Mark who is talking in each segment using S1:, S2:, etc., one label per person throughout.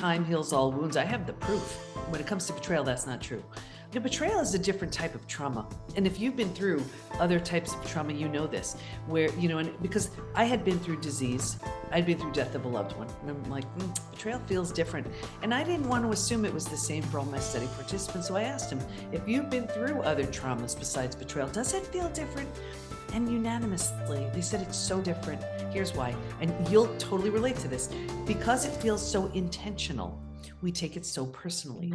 S1: time heals all wounds. I have the proof. When it comes to betrayal, that's not true. The betrayal is a different type of trauma. And if you've been through other types of trauma, you know this, where, and because I had been through disease, I'd been through death of a loved one. And I'm like, betrayal feels different. And I didn't want to assume it was the same for all my study participants. So I asked them, if you've been through other traumas besides betrayal, does it feel different? And unanimously, they said it's so different. Here's why. And you'll totally relate to this. Because it feels so intentional, we take it so personally.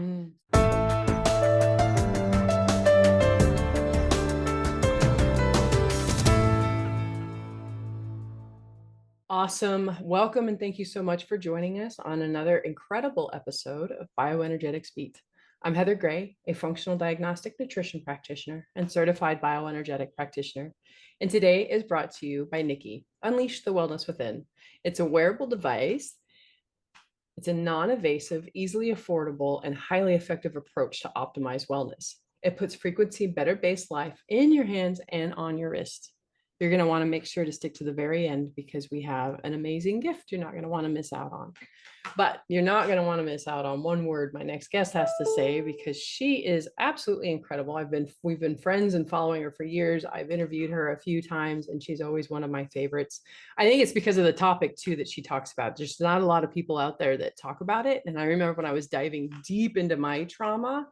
S2: Awesome. Welcome and thank you so much for joining us on another incredible episode of Bioenergetics Beat. I'm Heather Gray, a functional diagnostic nutrition practitioner and certified bioenergetic practitioner. And today is brought to you by Nikki, Unleash the Wellness Within. It's a wearable device. It's a non-invasive, easily affordable, and highly effective approach to optimize wellness. It puts frequency, better-based life in your hands and on your wrist. You're going to want to make sure to stick to the very end because we have an amazing gift you're not going to want to miss out on. But you're not going to want to miss out on one word my next guest has to say, because she is absolutely incredible. We've been friends and following her for years. I've interviewed her a few times and she's always one of my favorites. I think it's because of the topic too that she talks about. There's not a lot of people out there that talk about it. And I remember when I was diving deep into my trauma,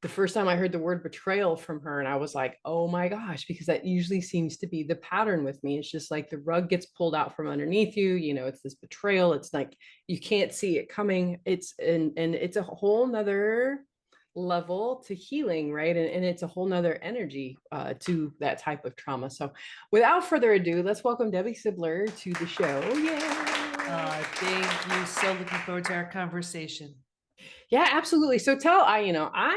S2: the first time I heard the word betrayal from her, and I was like, oh my gosh, because that usually seems to be the pattern with me. It's just like the rug gets pulled out from underneath you. It's this betrayal. It's like you can't see it coming. It's and it's a whole nother level to healing, right? And it's a whole nother energy to that type of trauma. So without further ado, let's welcome Debi Silber to the show. Yay!
S1: Thank you. So looking forward to our conversation.
S2: Yeah, absolutely. So I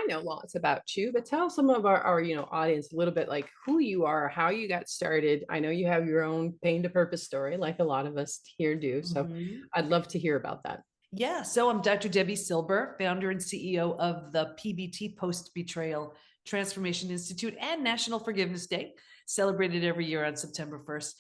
S2: know lots about you, but tell some of our audience a little bit like who you are, how you got started. I know you have your own pain to purpose story, like a lot of us here do. So I'd love to hear about that.
S1: Yeah. So I'm Dr. Debi Silber, founder and CEO of the PBT, Post Betrayal Transformation Institute, and National Forgiveness Day, celebrated every year on September 1st.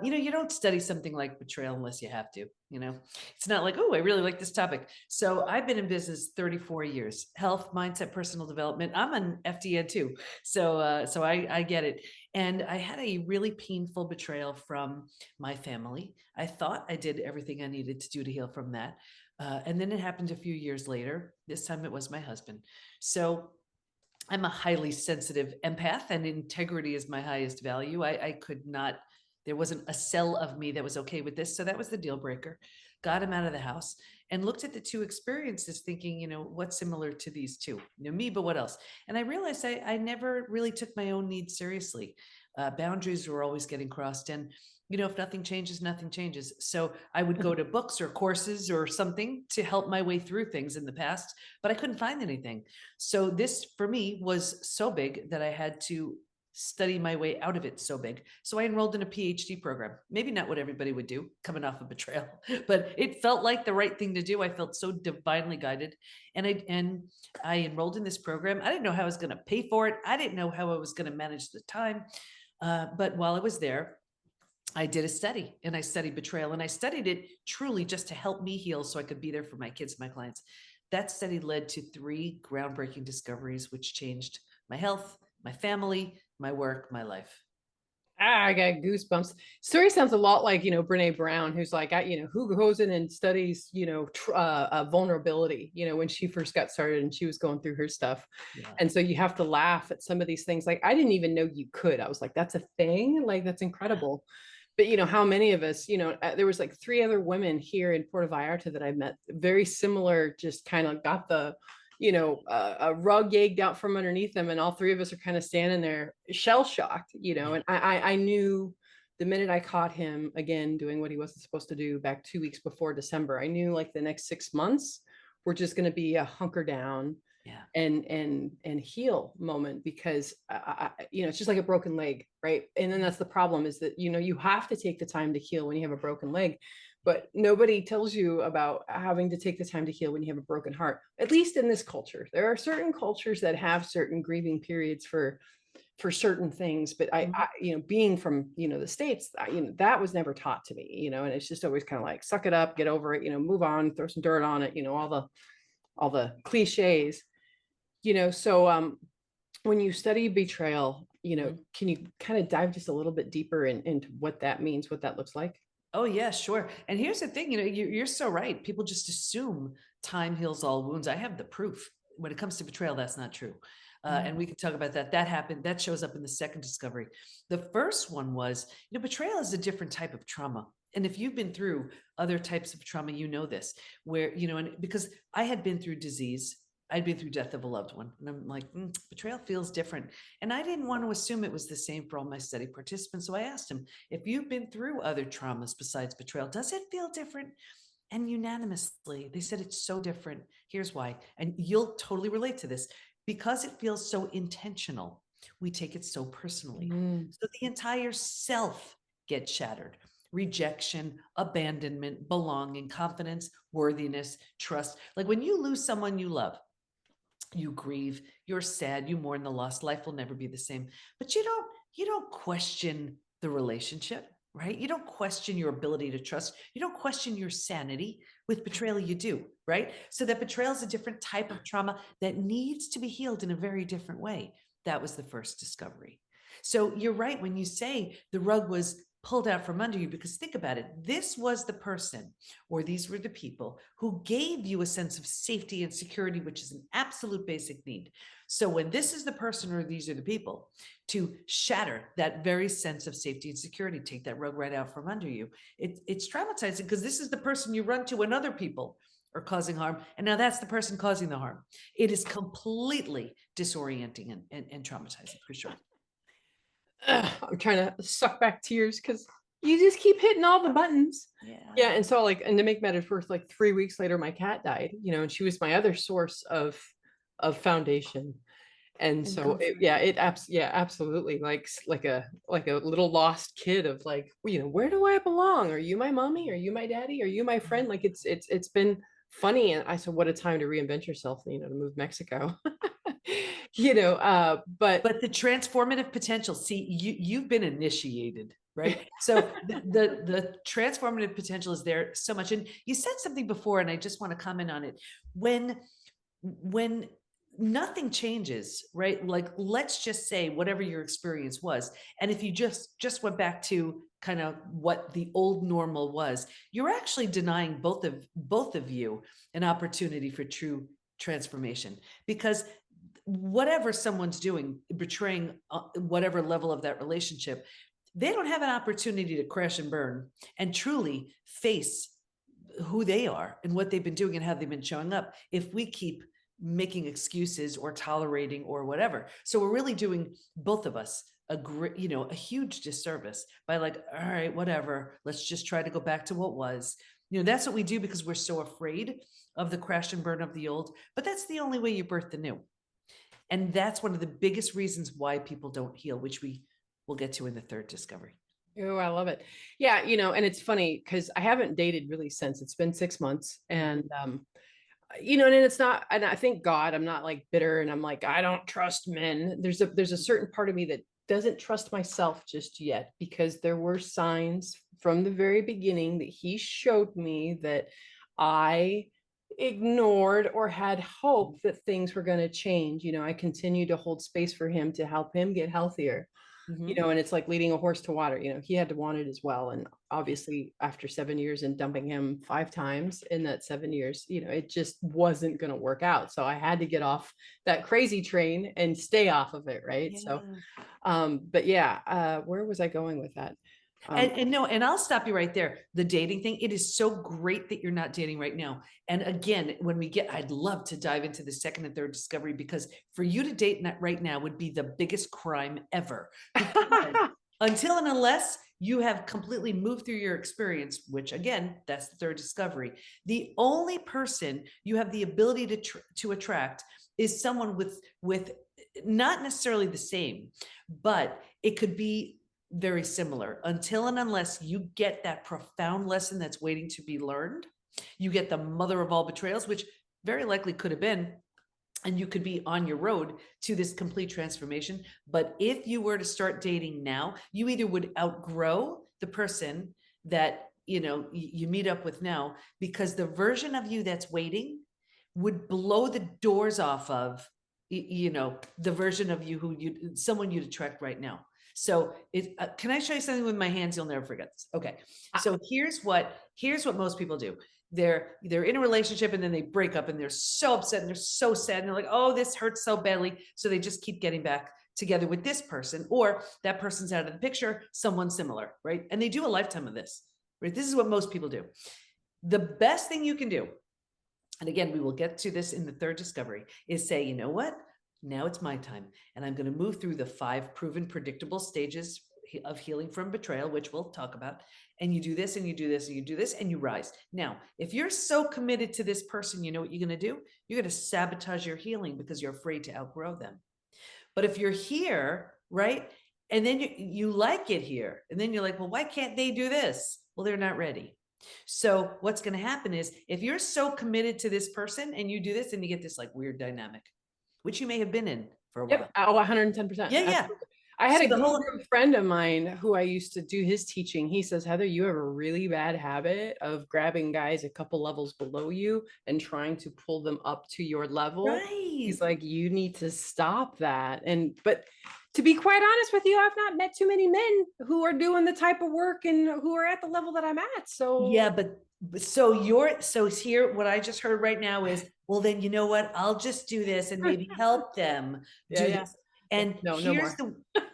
S1: You don't study something like betrayal unless you have to, it's not like, oh, I really like this topic. So I've been in business 34 years, health, mindset, personal development. I'm an FDN too. So I get it. And I had a really painful betrayal from my family. I thought I did everything I needed to do to heal from that. And then it happened a few years later. This time it was my husband. So I'm a highly sensitive empath and integrity is my highest value. I could not, there wasn't a cell of me that was okay with this. So that was the deal breaker. Got him out of the house and looked at the two experiences thinking, what's similar to these two, me, but what else? And I realized I never really took my own needs seriously. Boundaries were always getting crossed. And, if nothing changes, nothing changes. So I would go to books or courses or something to help my way through things in the past, but I couldn't find anything. So this for me was so big that I had to study my way out of it so big. So I enrolled in a PhD program. Maybe not what everybody would do coming off a betrayal, but it felt like the right thing to do. I felt so divinely guided. And I enrolled in this program. I didn't know how I was going to pay for it. I didn't know how I was going to manage the time. But while I was there, I did a study and I studied betrayal and I studied it truly just to help me heal so I could be there for my kids, my clients. That study led to 3 groundbreaking discoveries, which changed my health, my family, my work, my life.
S2: I got goosebumps. Story sounds a lot like, Brene Brown, who's like, who goes in and studies, vulnerability, when she first got started and she was going through her stuff. Yeah. And so you have to laugh at some of these things. Like, I didn't even know you could. I was like, that's a thing. Like, that's incredible. But, how many of us, there was like 3 other women here in Puerto Vallarta that I met, very similar, just kind of got the, a rug yanked out from underneath them. And all 3 of us are kind of standing there shell shocked, and I knew the minute I caught him again, doing what he wasn't supposed to do back 2 weeks before December, I knew like the next 6 months were just going to be a hunker down and heal moment, because it's just like a broken leg, right? And then that's the problem, is that you have to take the time to heal when you have a broken leg, but nobody tells you about having to take the time to heal when you have a broken heart. At least in this culture, there are certain cultures that have certain grieving periods for for certain things, but I being from, the States, that was never taught to me, and it's just always kind of like, suck it up, get over it, move on, throw some dirt on it, all the cliches, so when you study betrayal,
S1: Mhm.
S2: can you kind of dive just a little bit deeper into what that means, what that looks like?
S1: Oh yeah, sure. And here's the thing, you're so right. People just assume time heals all wounds. I have the proof. When it comes to betrayal, that's not true. And we can talk about that. That happened. That shows up in the second discovery. The first one was, betrayal is a different type of trauma. And if you've been through other types of trauma, you know this, where, and because I had been through disease, I'd been through death of a loved one. And I'm like, betrayal feels different. And I didn't want to assume it was the same for all my study participants. So I asked him, if you've been through other traumas besides betrayal, does it feel different? And unanimously, they said it's so different. Here's why. And you'll totally relate to this. Because it feels so intentional, we take it so personally.
S2: Mm.
S1: So the entire self gets shattered. Rejection, abandonment, belonging, confidence, worthiness, trust. Like when you lose someone you love, you grieve, you're sad, you mourn the loss. Life will never be the same. But you don't question the relationship, right? You don't question your ability to trust. You don't question your sanity. With betrayal, you do, right? So that betrayal is a different type of trauma that needs to be healed in a very different way. That was the first discovery. So you're right when you say the rug was pulled out from under you, because think about it. This was the person, or these were the people who gave you a sense of safety and security, which is an absolute basic need. So when this is the person, or these are the people, to shatter that very sense of safety and security, take that rug right out from under you, it's traumatizing, because this is the person you run to when other people are causing harm. And now that's the person causing the harm. It is completely disorienting and traumatizing for sure.
S2: I'm trying to suck back tears because you just keep hitting all the buttons. Yeah. And so and to make matters worse, like 3 weeks later, my cat died, and she was my other source of foundation. And so absolutely. Like a little lost kid of like, where do I belong? Are you my mommy? Are you my daddy? Are you my friend? Like it's been funny. And I said, what a time to reinvent yourself, to move Mexico. But
S1: the transformative potential, see, you've been initiated, right? So the transformative potential is there so much. And you said something before, and I just want to comment on it. When nothing changes, right? Like, let's just say whatever your experience was, and if you just went back to kind of what the old normal was, you're actually denying both of you an opportunity for true transformation, because whatever someone's doing, betraying whatever level of that relationship, they don't have an opportunity to crash and burn and truly face who they are and what they've been doing and how they've been showing up if we keep making excuses or tolerating or whatever. So we're really doing, both of us, a huge disservice by like, all right, whatever, let's just try to go back to what was. That's what we do because we're so afraid of the crash and burn of the old, but that's the only way you birth the new. And that's one of the biggest reasons why people don't heal, which we will get to in the third discovery.
S2: Oh, I love it. Yeah, and it's funny because I haven't dated really since. It's been 6 months. And and it's not, and I thank God I'm not like bitter and I'm like, I don't trust men. There's a certain part of me that doesn't trust myself just yet, because there were signs from the very beginning that he showed me that I ignored or had hope that things were going to change. I continue to hold space for him to help him get healthier. And it's like leading a horse to water. He had to want it as well. And obviously after 7 years and dumping him 5 times in that 7 years, it just wasn't going to work out. So I had to get off that crazy train and stay off of it. Right. So, but yeah, where was I going with that?
S1: And I'll stop you right there. The dating thing, it is so great that you're not dating right now. And again, I'd love to dive into the second and third discovery, because for you to date right now would be the biggest crime ever. Until and unless you have completely moved through your experience, which again, that's the third discovery. The only person you have the ability to attract is someone with not necessarily the same, but it could be very similar, until and unless you get that profound lesson that's waiting to be learned. You get the mother of all betrayals, which very likely could have been and you could be on your road to this complete transformation. But if you were to start dating now, you either would outgrow the person that you meet up with now, because the version of you that's waiting would blow the doors off of the version of you who someone you'd attract right now. So can I show you something with my hands? You'll never forget this. Okay. So here's what most people do. They're in a relationship and then they break up and they're so upset and they're so sad and they're like, oh, this hurts so badly. So they just keep getting back together with this person, or that person's out of the picture, someone similar, right? And they do a lifetime of this, right? This is what most people do. The best thing you can do, and again, we will get to this in the third discovery, is say, you know what? Now it's my time. And I'm going to move through the 5 proven predictable stages of healing from betrayal, which we'll talk about. And you do this and you do this and you do this and you rise. Now, if you're so committed to this person, you know what you're going to do? You're going to sabotage your healing because you're afraid to outgrow them. But if you're here, right? And then you like it here. And then you're like, well, why can't they do this? Well, they're not ready. So what's going to happen is, if you're so committed to this person and you do this, and you get this like weird dynamic, which you may have been in for a while.
S2: Oh, 110%.
S1: Yeah.
S2: I had a guru friend of mine who I used to do his teaching. He says, Heather, you have a really bad habit of grabbing guys a couple levels below you and trying to pull them up to your level.
S1: Right.
S2: He's like, you need to stop that. But to be quite honest with you, I've not met too many men who are doing the type of work and who are at the level that I'm at. So
S1: yeah, so here, what I just heard right now is, well, then you know what? I'll just do this and maybe help them do this. And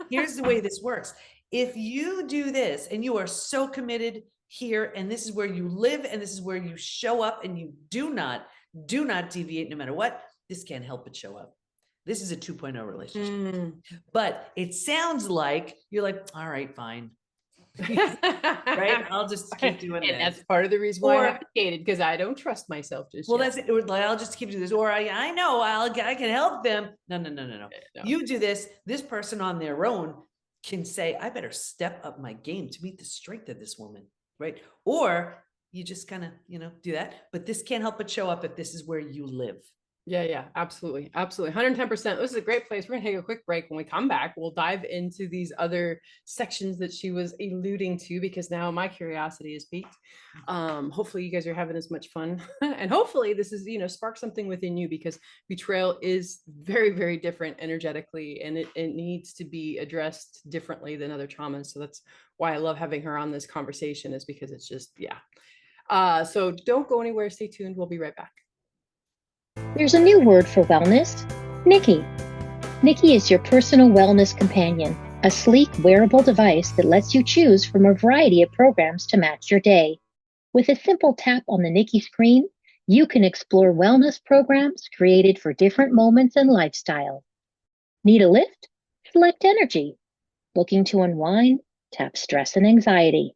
S1: here's the way this works. If you do this and you are so committed here, and this is where you live, and this is where you show up, and you do not deviate no matter what, this can't help but show up. This is a 2.0 relationship. But it sounds like you're like, all right, fine. Right? I'll just keep doing
S2: and that's part of the reason why I haven't dated, because I don't trust myself just yet.
S1: That's it. I'll just keep doing this, or I know I can help them. No. You do this person on their own can say, I better step up my game to meet the strength of this woman, right? Or you just kind of do that, but this can't help but show up if this is where you live.
S2: Yeah, absolutely. 110%. This is a great place. We're gonna take a quick break. When we come back, we'll dive into these other sections that she was alluding to, because now my curiosity is piqued. Hopefully you guys are having as much fun and hopefully this is, spark something within you, because betrayal is very, very different energetically, and it needs to be addressed differently than other traumas. So that's why I love having her on this conversation, is because it's just, so don't go anywhere. Stay tuned. We'll be right back.
S3: There's a new word for wellness, Nikki. Nikki is your personal wellness companion, a sleek, wearable device that lets you choose from a variety of programs to match your day. With a simple tap on the Nikki screen, you can explore wellness programs created for different moments and lifestyles. Need a lift? Select energy. Looking to unwind? Tap stress and anxiety.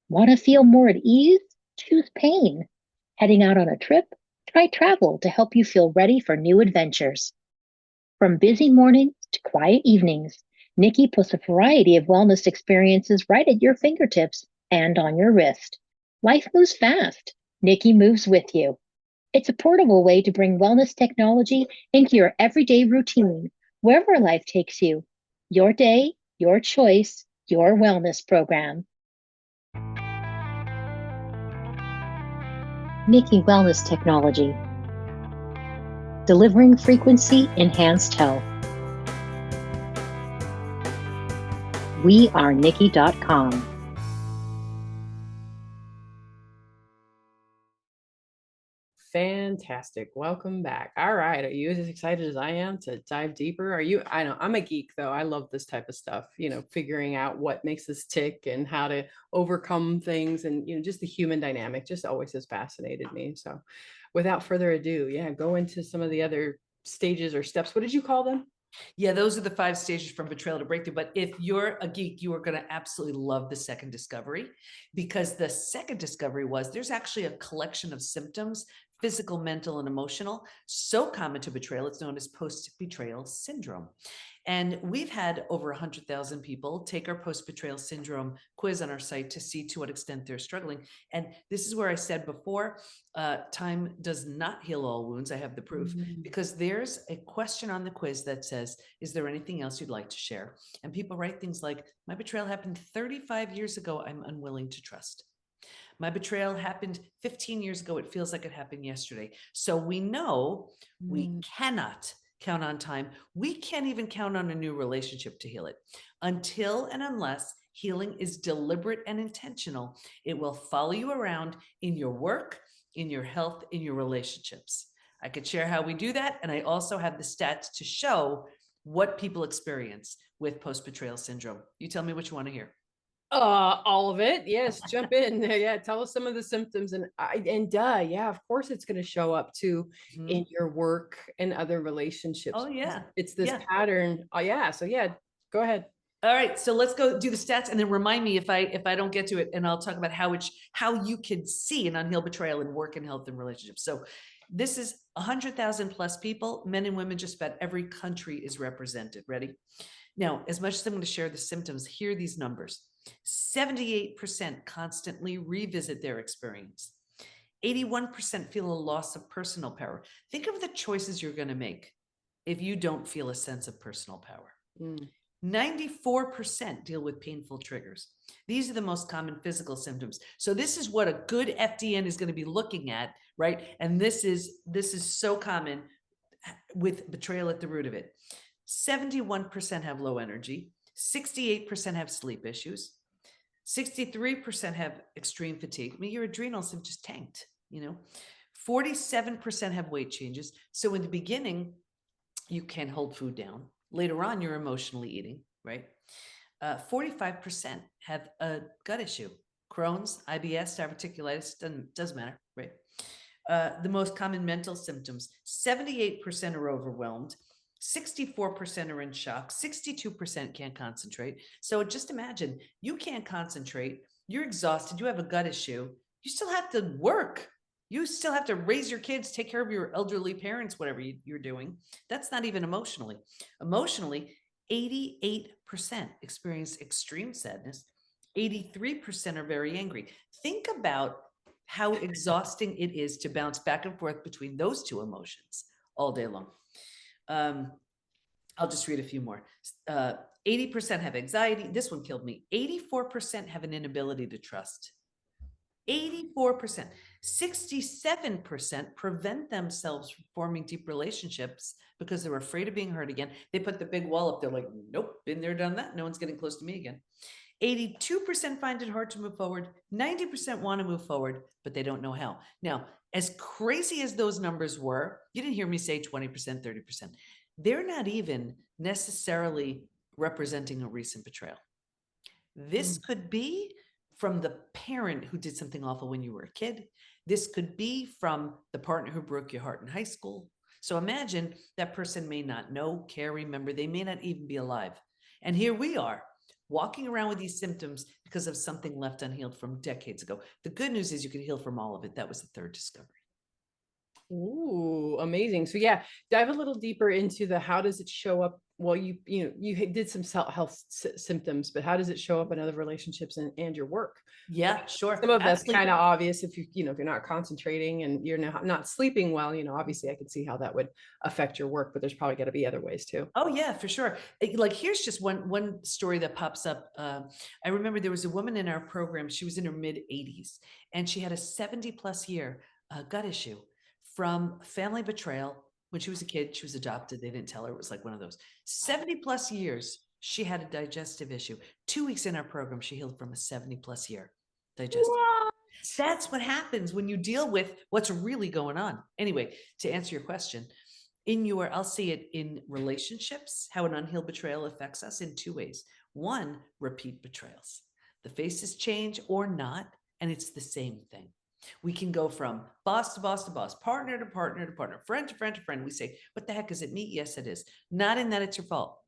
S3: Want to feel more at ease? Choose pain. Heading out on a trip? Try travel to help you feel ready for new adventures. From busy mornings to quiet evenings, Nikki puts a variety of wellness experiences right at your fingertips and on your wrist. Life moves fast. Nikki moves with you. It's a portable way to bring wellness technology into your everyday routine, wherever life takes you. Your day, your choice, your wellness program. Nikki Wellness Technology. Delivering frequency enhanced health. We are Nikki.com.
S2: Fantastic. Welcome back. All right. Are you as excited as I am to dive deeper? I know I'm a geek though. I love this type of stuff, figuring out what makes us tick and how to overcome things, and, just the human dynamic just always has fascinated me. So without further ado, go into some of the other stages or steps. What did you call them?
S1: Yeah, those are the 5 stages from betrayal to breakthrough. But if you're a geek, you are going to absolutely love the second discovery, because the second discovery was there's actually a collection of symptoms physical, mental, and emotional. So common to betrayal, it's known as Post Betrayal Syndrome. And we've had over 100,000 people take our Post-Betrayal Syndrome quiz on our site to see to what extent they're struggling. And this is where I said before, time does not heal all wounds. I have the proof, because there's a question on the quiz that says, is there anything else you'd like to share? And people write things like, my betrayal happened 35 years ago. I'm unwilling to trust. My betrayal happened 15 years ago. It feels like it happened yesterday. So we know we cannot count on time. We can't even count on a new relationship to heal it until and unless healing is deliberate and intentional. It will follow you around in your work, in your health, in your relationships. I could share how we do that. And I also have the stats to show what people experience with post-betrayal syndrome. You tell me what you want to hear.
S2: All of it. Yes. Jump in. Yeah. Tell us some of the symptoms yeah, of course it's going to show up too in your work and other relationships.
S1: Oh yeah.
S2: It's this pattern. Oh yeah. So yeah, go ahead.
S1: All right. So let's go do the stats and then remind me if I don't get to it, and I'll talk about how you can see an unhealed betrayal in work and health and relationships. So this is 100,000 plus people, men and women, just about every country is represented. Ready? Now, as much as I'm going to share the symptoms, here are these numbers. 78% constantly revisit their experience. 81% feel a loss of personal power. Think of the choices you're going to make if you don't feel a sense of personal power. 94% deal with painful triggers. These are the most common physical symptoms. So this is what a good FDN is going to be looking at, right? And this is so common with betrayal at the root of it. 71% have low energy. 68% have sleep issues. 63% have extreme fatigue. I mean, your adrenals have just tanked, 47% have weight changes. So in the beginning, you can't hold food down. Later on, you're emotionally eating, right? 45% have a gut issue. Crohn's, IBS, diverticulitis, doesn't matter, right? The most common mental symptoms, 78% are overwhelmed. 64% are in shock, 62% can't concentrate. So just imagine, you can't concentrate, you're exhausted, you have a gut issue, you still have to work, you still have to raise your kids, take care of your elderly parents, whatever you're doing. That's not even emotionally. Emotionally, 88% experience extreme sadness, 83% are very angry. Think about how exhausting it is to bounce back and forth between those two emotions all day long. I'll just read a few more. 80% have anxiety. This one killed me. 84% have an inability to trust. 84%. 67% prevent themselves from forming deep relationships because they're afraid of being hurt again. They put the big wall up. They're like, nope, been there, done that. No one's getting close to me again. 82% find it hard to move forward. 90% want to move forward, but they don't know how. Now, as crazy as those numbers were, you didn't hear me say 20%, 30%. They're not even necessarily representing a recent betrayal. This could be from the parent who did something awful when you were a kid. This could be from the partner who broke your heart in high school. So imagine that person may not know, care, remember, they may not even be alive. And here we are, walking around with these symptoms because of something left unhealed from decades ago. The good news is you can heal from all of it. That was the third discovery.
S2: Ooh, amazing. So yeah, dive a little deeper into how does it show up? Well, you did some health symptoms, but how does it show up in other relationships and your work?
S1: Yeah, sure.
S2: Some of that's kind of obvious if if you're not concentrating and you're not sleeping well, obviously I could see how that would affect your work, but there's probably got to be other ways too.
S1: Oh yeah, for sure. Like here's just one story that pops up. I remember there was a woman in our program. She was in her mid 80s and she had a 70+ year gut issue from family betrayal. When she was a kid, she was adopted. They didn't tell her. It was like one of those 70+ years. She had a digestive issue. 2 weeks in our program, she healed from a 70+ year digestive.
S2: What?
S1: That's what happens when you deal with what's really going on. Anyway, to answer your question, I'll see it in relationships, how an unhealed betrayal affects us in two ways. One, repeat betrayals. The faces change or not, and it's the same thing. We can go from boss to boss to boss, partner to partner to partner, friend to friend to friend. We say, what the heck, is it me? Yes, it is. Not in that it's your fault.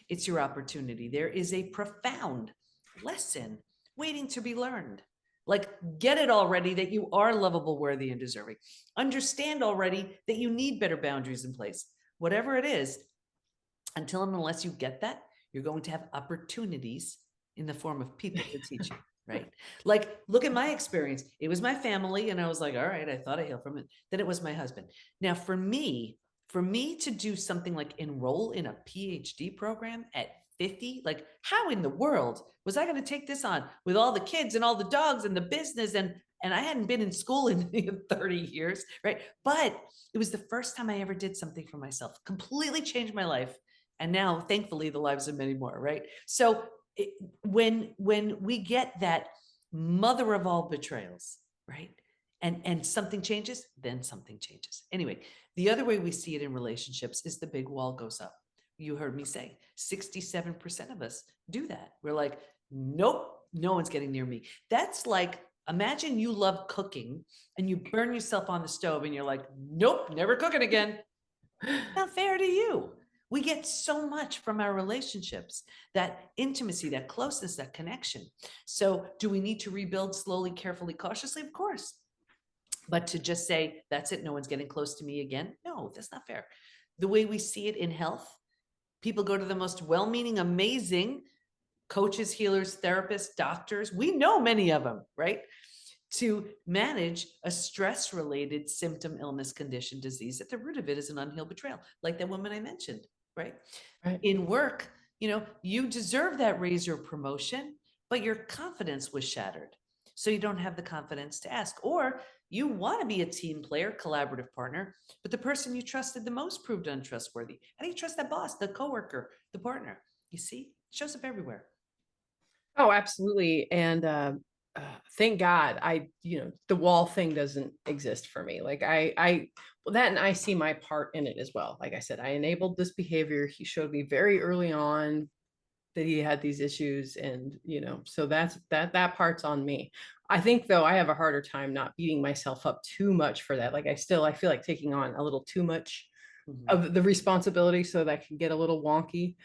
S1: It's your opportunity. There is a profound lesson waiting to be learned. Like, get it already that you are lovable, worthy, and deserving. Understand already that you need better boundaries in place. Whatever it is, until and unless you get that, you're going to have opportunities in the form of people to teach you, right? Like, look at my experience. It was my family, and I was like, all right, I thought I healed from it. Then it was my husband. Now, for me to do something like enroll in a PhD program at 50, like, how in the world was I going to take this on with all the kids and all the dogs and the business, and I hadn't been in school in 30 years, right? But it was the first time I ever did something for myself, completely changed my life. And now, thankfully, the lives of many more, right? So when we get that mother of all betrayals, right? And something changes, then something changes. Anyway, the other way we see it in relationships is the big wall goes up. You heard me say 67% of us do that. We're like, nope, no one's getting near me. That's like, imagine you love cooking and you burn yourself on the stove and you're like, nope, never cooking again. Not fair to you. We get so much from our relationships, that intimacy, that closeness, that connection. So do we need to rebuild slowly, carefully, cautiously? Of course. But to just say, that's it, no one's getting close to me again. No, that's not fair. The way we see it in health, people go to the most well-meaning, amazing coaches, healers, therapists, doctors. We know many of them, right? To manage a stress-related symptom, illness, condition, disease. At the root of it is an unhealed betrayal, like that woman I mentioned, right? In work, you deserve that raise or promotion, but your confidence was shattered. So you don't have the confidence to ask, or you want to be a team player, collaborative partner, but the person you trusted the most proved untrustworthy. How do you trust that boss, the coworker, the partner? You see, it shows up everywhere.
S2: Oh, absolutely. And thank God the wall thing doesn't exist for me. Like that, and I see my part in it as well. Like I said, I enabled this behavior. He showed me very early on that he had these issues, and so that part's on me. I think though I have a harder time not beating myself up too much for that. Like I feel like taking on a little too much of the responsibility, so that can get a little wonky.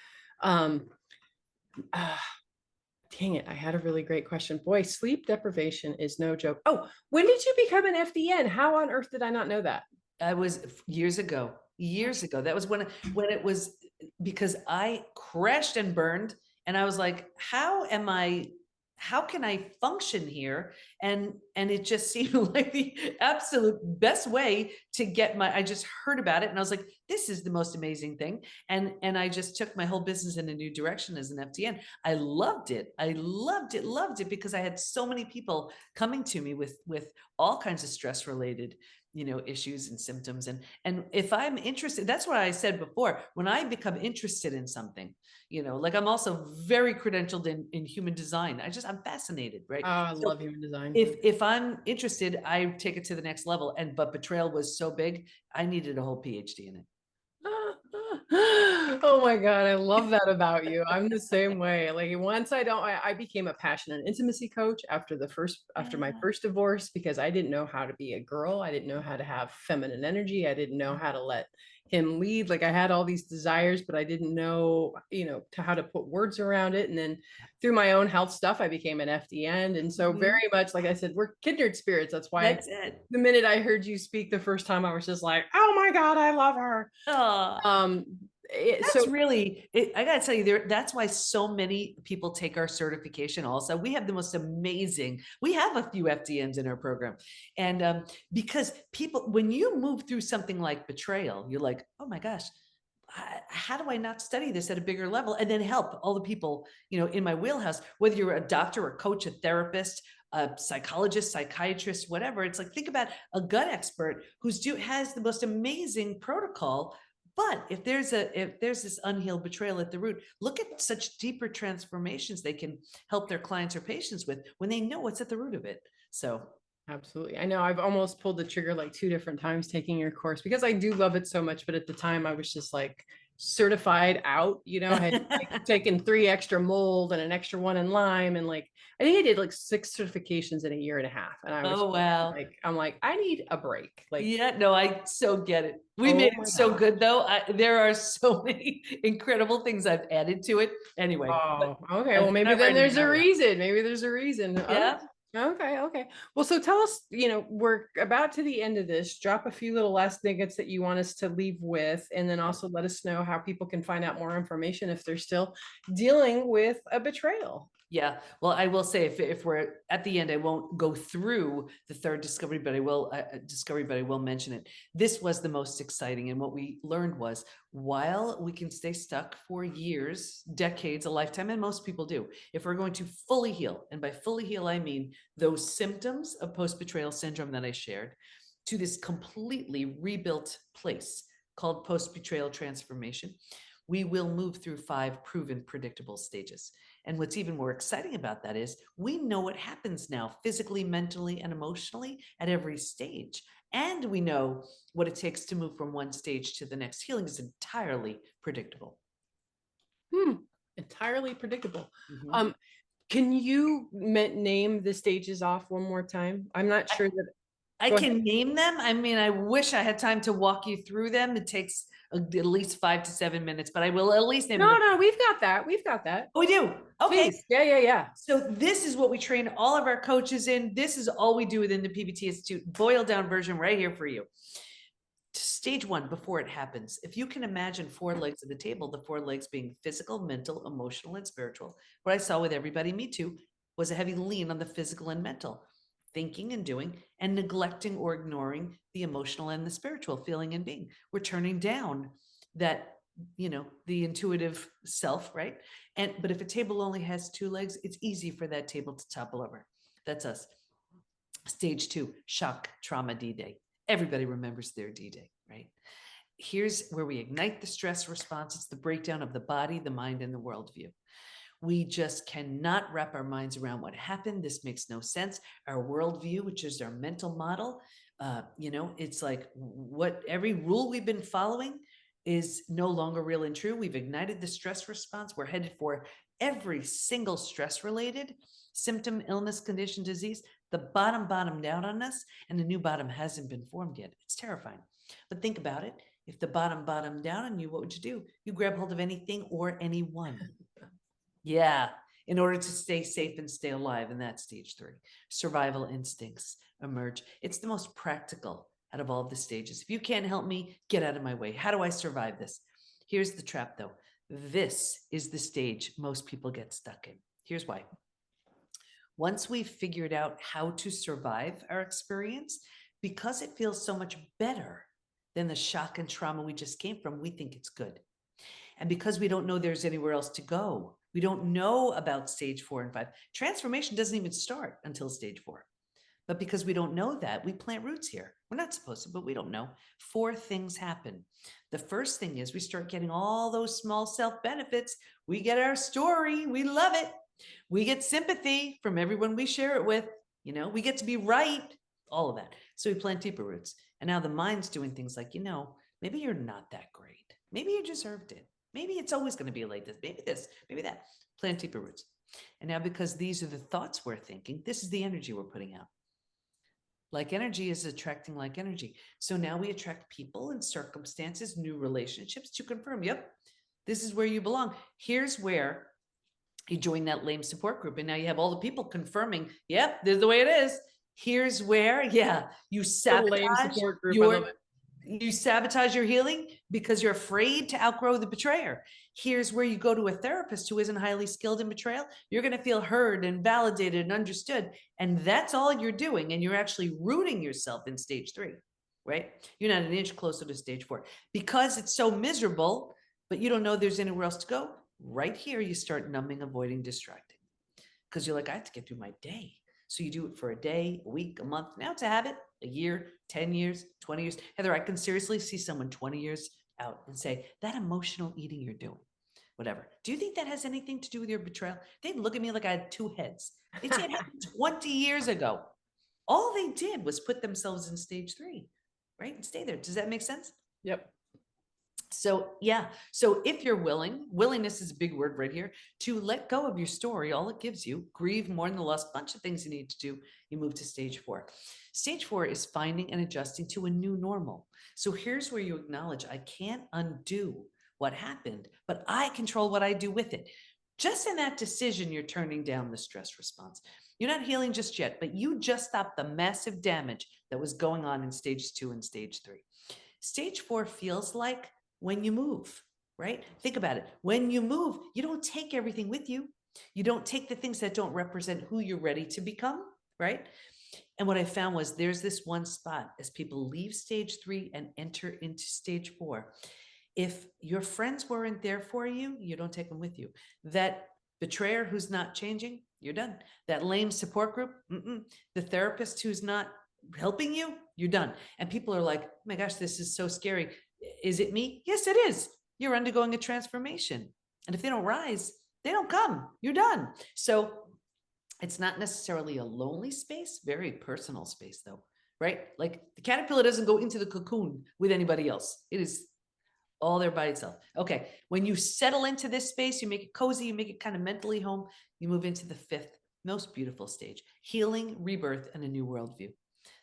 S2: Dang it, I had a really great question. Boy, sleep deprivation is no joke. Oh, when did you become an FDN? How on earth did I not know that?
S1: I was years ago. That was when it was, because I crashed and burned, and I was like, how can I function here? And it just seemed like the absolute best way to get I just heard about it and I was like, this is the most amazing thing. And I just took my whole business in a new direction as an FDN. I loved it. Loved it because I had so many people coming to me with all kinds of stress related issues and symptoms. And if I'm interested, that's what I said before, when I become interested in something, like I'm also very credentialed in human design. I'm fascinated, right?
S2: Oh, I love human design.
S1: If I'm interested, I take it to the next level. But betrayal was so big, I needed a whole PhD in it.
S2: Oh my God, I love that about you. I'm the same way. Like once I became a passion and intimacy coach after my first divorce, because I didn't know how to be a girl. I didn't know how to have feminine energy. I didn't know how to let him lead. Like I had all these desires, but I didn't know, how to put words around it. And then through my own health stuff, I became an FDN. And so very much, like I said, we're kindred spirits. That's why the minute I heard you speak the first time, I was just like, oh my God, I love her.
S1: I gotta tell you, that's why so many people take our certification. Also, we have the most amazing, we have a few FDNs in our program. And because people, when you move through something like betrayal, you're like, oh my gosh, how do I not study this at a bigger level and then help all the people, in my wheelhouse, whether you're a doctor, a coach, a therapist, a psychologist, psychiatrist, whatever. It's like, think about a gut expert has the most amazing protocol. But if there's this unhealed betrayal at the root, look at such deeper transformations they can help their clients or patients with when they know what's at the root of it. So
S2: absolutely. I know I've almost pulled the trigger like 2 different times taking your course because I do love it so much. But at the time I was just like certified out, I had taken 3 extra mold and an extra 1 in Lyme. And like, I think I did like 6 certifications in a year and a half. And I was I'm like, I need a break. Like,
S1: yeah, no, I so get it. We made it so good though. There are so many incredible things I've added to it. Anyway.
S2: Oh, okay. Well, maybe then there's a reason. Maybe there's a reason.
S1: Yeah.
S2: Okay. Okay. Well, so tell us, we're about to the end of this. Drop a few little last nuggets that you want us to leave with, and then also let us know how people can find out more information if they're still dealing with a betrayal.
S1: Yeah. Well, I will say if we're at the end, I won't go through the third discovery, but I will mention it. This was the most exciting. And what we learned was while we can stay stuck for years, decades, a lifetime, and most people do, if we're going to fully heal, and by fully heal, I mean those symptoms of post-betrayal syndrome that I shared, to this completely rebuilt place called post-betrayal transformation, we will move through 5 proven predictable stages. And what's even more exciting about that is we know what happens now physically, mentally, and emotionally at every stage. And we know what it takes to move from one stage to the next. Healing is entirely predictable.
S2: Entirely predictable.
S1: Mhm.
S2: Can you name the stages off one more time? I'm not sure that.
S1: I
S2: Go
S1: can
S2: ahead.
S1: name them. I mean, I wish I had time to walk you through them. It takes at least 5 to 7 minutes, but I will at least name them.
S2: No, we've got that. We've got that.
S1: Oh, we do. Okay.
S2: Please. Yeah.
S1: So this is what we train all of our coaches in. This is all we do within the PBT Institute. Boiled down version right here for you. Stage 1, before it happens, if you can imagine 4 legs of the table, the 4 legs being physical, mental, emotional, and spiritual. What I saw with everybody, me too, was a heavy lean on the physical and mental, thinking and doing, and neglecting or ignoring the emotional and the spiritual, feeling and being. We're turning down that, the intuitive self, right? But if a table only has 2 legs, it's easy for that table to topple over. That's us. Stage 2, shock, trauma, D-Day. Everybody remembers their D-Day, right? Here's where we ignite the stress response. It's the breakdown of the body, the mind, and the worldview. We just cannot wrap our minds around what happened. This makes no sense. Our worldview, which is our mental model, it's like what every rule we've been following is no longer real and true. We've ignited the stress response. We're headed for every single stress-related symptom, illness, condition, disease, the bottom down on us, and the new bottom hasn't been formed yet. It's terrifying. But think about it. If the bottom down on you, what would you do? You grab hold of anything or anyone. Yeah, in order to stay safe and stay alive. And that's stage 3. Survival instincts emerge. It's the most practical out of all of the stages. If you can't help me, get out of my way. How do I survive this? Here's the trap, though. This is the stage most people get stuck in. Here's why. Once we've figured out how to survive our experience, because it feels so much better than the shock and trauma we just came from, we think it's good. And because we don't know there's anywhere else to go, we don't know about stage 4 and 5. Transformation doesn't even start until stage 4. But because we don't know that, we plant roots here. We're not supposed to, but we don't know. 4 things happen. The first thing is we start getting all those small self benefits. We get our story. We love it. We get sympathy from everyone we share it with. We get to be right, all of that. So we plant deeper roots. And now the mind's doing things like, maybe you're not that great. Maybe you deserved it. Maybe it's always going to be like this, maybe that. Plant deeper roots. And now because these are the thoughts we're thinking, this is the energy we're putting out. Like energy is attracting like energy. So now we attract people and circumstances, new relationships to confirm, yep, this is where you belong. Here's where you join that lame support group. And now you have all the people confirming, yep, this is the way it is. Here's where, you sabotage you sabotage your healing because you're afraid to outgrow the betrayer. Here's where you go to a therapist who isn't highly skilled in betrayal. You're going to feel heard and validated and understood. And that's all you're doing. And you're actually rooting yourself in stage 3, right? You're not an inch closer to stage 4 because it's so miserable, but you don't know there's anywhere else to go. Right here, you start numbing, avoiding, distracting because you're like, I have to get through my day. So you do it for a day, a week, a month. Now it's a habit, a year, 10 years, 20 years. Heather, I can seriously see someone 20 years out and say, that emotional eating you're doing, whatever. Do you think that has anything to do with your betrayal? They'd look at me like I had 2 heads. They'd say it happened 20 years ago. All they did was put themselves in stage 3, right? And stay there. Does that make sense?
S2: Yep.
S1: So so if you're willingness is a big word right here, to let go of your story, all it gives you, grieve, mourn the loss, bunch of things you need to do, you move to stage 4. Stage 4 is finding and adjusting to a new normal. So here's where you acknowledge, I can't undo what happened, but I control what I do with it. Just in that decision, you're turning down the stress response. You're not healing just yet, but you just stopped the massive damage that was going on in stage 2 and stage 3. Stage 4 feels like when you move, right? Think about it. When you move, you don't take everything with you. You don't take the things that don't represent who you're ready to become, right? And what I found was there's this one spot as people leave stage 3 and enter into stage 4. If your friends weren't there for you, you don't take them with you. That betrayer who's not changing, you're done. That lame support group, the therapist who's not helping you, you're done. And people are like, oh my gosh, this is so scary. Is it me? Yes, it is. You're undergoing a transformation. And if they don't rise, they don't come. You're done. So it's not necessarily a lonely space, very personal space though, right? Like the caterpillar doesn't go into the cocoon with anybody else. It is all there by itself. Okay, when you settle into this space, you make it cozy, you make it kind of mentally home, you move into the 5th most beautiful stage, healing, rebirth, and a new worldview.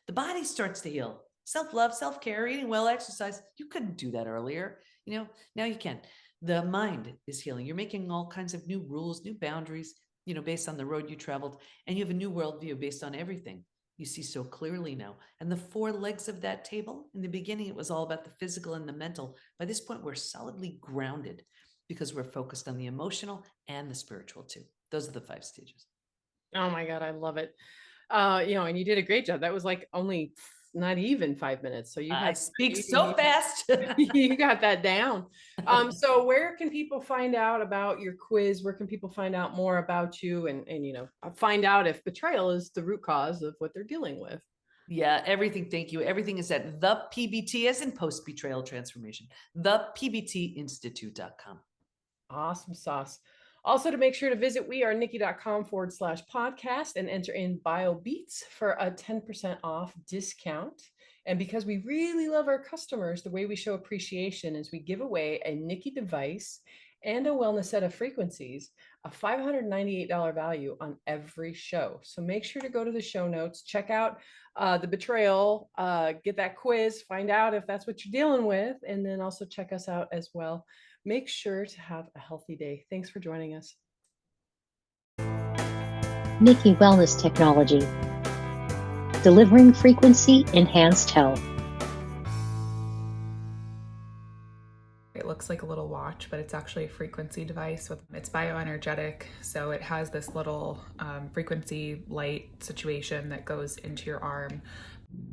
S1: The body starts to heal. Self-love, self-care, eating well, exercise. You couldn't do that earlier. Now you can. The mind is healing. You're making all kinds of new rules, new boundaries, based on the road you traveled, and you have a new worldview based on everything you see so clearly now. And the 4 legs of that table, in the beginning, it was all about the physical and the mental. By this point, we're solidly grounded because we're focused on the emotional and the spiritual too. Those are the 5 stages.
S2: Oh my God, I love it. And you did a great job. That was like only not even 5 minutes. So
S1: I speak so fast.
S2: You got that down. So where can people find out about your quiz? Where can people find out more about you and find out if betrayal is the root cause of what they're dealing with?
S1: Yeah, everything. Thank you. Everything is at the PBT as in Post Betrayal Transformation, thepbtinstitute.com.
S2: Awesome sauce. Also, to make sure to visit wearenikki.com/podcast and enter in BioBeats for a 10% off discount. And because we really love our customers, the way we show appreciation is we give away a Nikki device and a wellness set of frequencies, a $598 value on every show. So make sure to go to the show notes, check out the betrayal, get that quiz, find out if that's what you're dealing with, and then also check us out as well. Make sure to have a healthy day. Thanks for joining us.
S3: Nikki Wellness Technology. Delivering frequency enhanced health.
S4: It looks like a little watch, but it's actually a frequency device. It's bioenergetic, so it has this little frequency light situation that goes into your arm.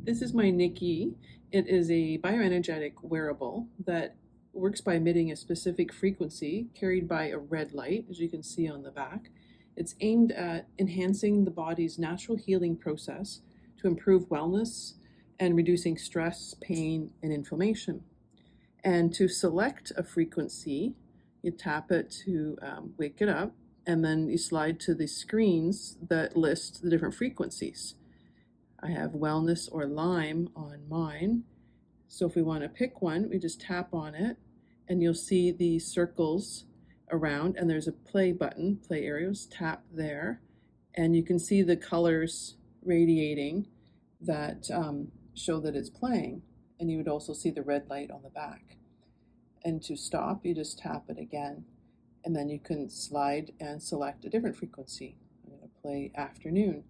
S5: This is my Nikki. It is a bioenergetic wearable that works by emitting a specific frequency carried by a red light, as you can see on the back. It's aimed at enhancing the body's natural healing process to improve wellness and reducing stress, pain, and inflammation. And to select a frequency, you tap it to wake it up, and then you slide to the screens that list the different frequencies. I have wellness or Lyme on mine. So if we want to pick one, we just tap on it and you'll see the circles around, and there's a play button, play areas, tap there, and you can see the colors radiating that show that it's playing, and you would also see the red light on the back. And to stop, you just tap it again, and then you can slide and select a different frequency. I'm going to play afternoon.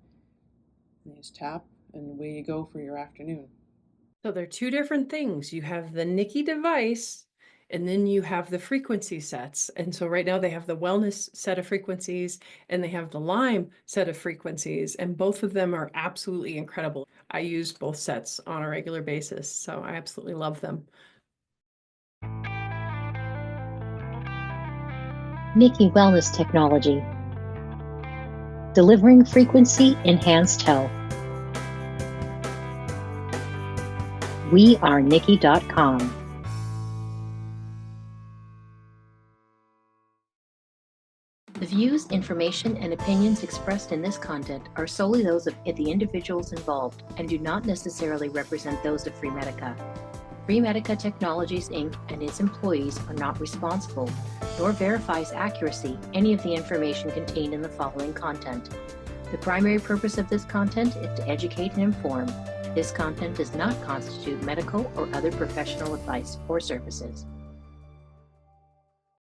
S5: And you just tap, and away you go for your afternoon.
S2: So they're 2 different things. You have the Nikki device, and then you have the frequency sets. And so right now they have the wellness set of frequencies and they have the Lyme set of frequencies, and both of them are absolutely incredible. I use both sets on a regular basis, so I absolutely love them.
S3: Nikki Wellness Technology. Delivering frequency enhanced health. wearenikki.com. The views, information, and opinions expressed in this content are solely those of the individuals involved and do not necessarily represent those of Freemedica. Freemedica Technologies, Inc. and its employees are not responsible, nor verifies accuracy any of the information contained in the following content. The primary purpose of this content is to educate and inform. This content does not constitute medical or other professional advice or services.